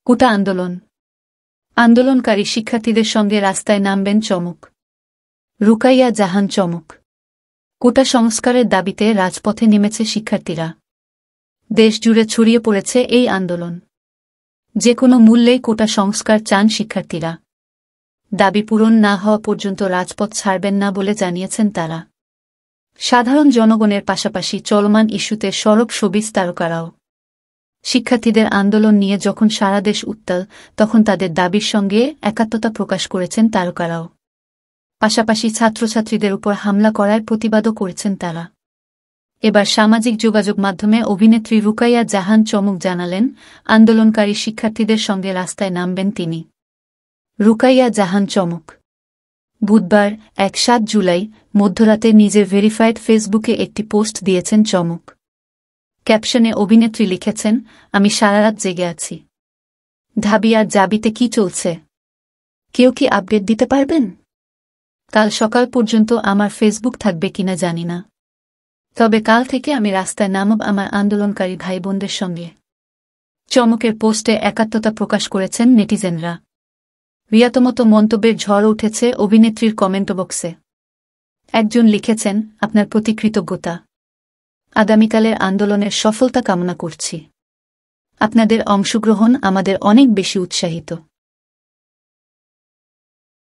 কোটা আন্দোলন। আন্দোলনকারী শিক্ষার্থীদের সঙ্গে রাস্তায় নামবেন চমক। রুকাইয়া জাহান চমক। কোটা সংস্কারের দাবিতে রাজপথে নেমেছে শিক্ষার্থীরা। দেশ জুড়ে ছড়িয়ে পড়েছে এই আন্দোলন। যে কোনো মূল্যেই কোটা সংস্কার চান শিক্ষার্থীরা। দাবি পূরণ না হওয়া পর্যন্ত রাজপথ ছাড়বেন না বলে জানিয়েছেন তারা। সাধারণ জনগণের পাশাপাশি চলমান ইস্যুতে সরব শোবিজ তারকারাও। শিক্ষার্থীদের আন্দোলন নিয়ে যখন সারা দেশ উত্তাল, তখন তাদের দাবির সঙ্গে একাত্মতা প্রকাশ করেছেন তারকারাও। পাশাপাশি ছাত্রছাত্রীদের উপর হামলা করার প্রতিবাদও করেছেন তারা। এবার সামাজিক যোগাযোগ মাধ্যমে অভিনেত্রী রুকাইয়া জাহান চমক জানালেন, আন্দোলনকারী শিক্ষার্থীদের সঙ্গে রাস্তায় নামবেন তিনি। রুকাইয়া জাহান চমক। বুধবার 7 জুলাই মধ্যরাতে নিজের ভেরিফাইড ফেসবুকে একটি পোস্ট দিয়েছেন চমক। ক্যাপশনে অভিনেত্রী লিখেছেন, আমি সারারাত জেগে আছি। ঢাবি আর জাবিতে কি চলছে? কেউ কি আপডেট দিতে পারবেন? কাল সকাল পর্যন্ত আমার ফেসবুক থাকবে কিনা জানি না, তবে কাল থেকে আমি রাস্তায় নামব আমার আন্দোলনকারী ভাই বোনদের সঙ্গে। চমকের পোস্টে একাত্মতা প্রকাশ করেছেন নেটিজেনরা। রিয়াতমতো মন্তব্যের ঝড় উঠেছে অভিনেত্রীর কমেন্ট বক্সে। একজন লিখেছেন, আপনার প্রতি কৃতজ্ঞতা। আগামীকালের আন্দোলনের সফলতা কামনা করছি। আপনাদের অংশগ্রহণ আমাদের অনেক বেশি উৎসাহিত।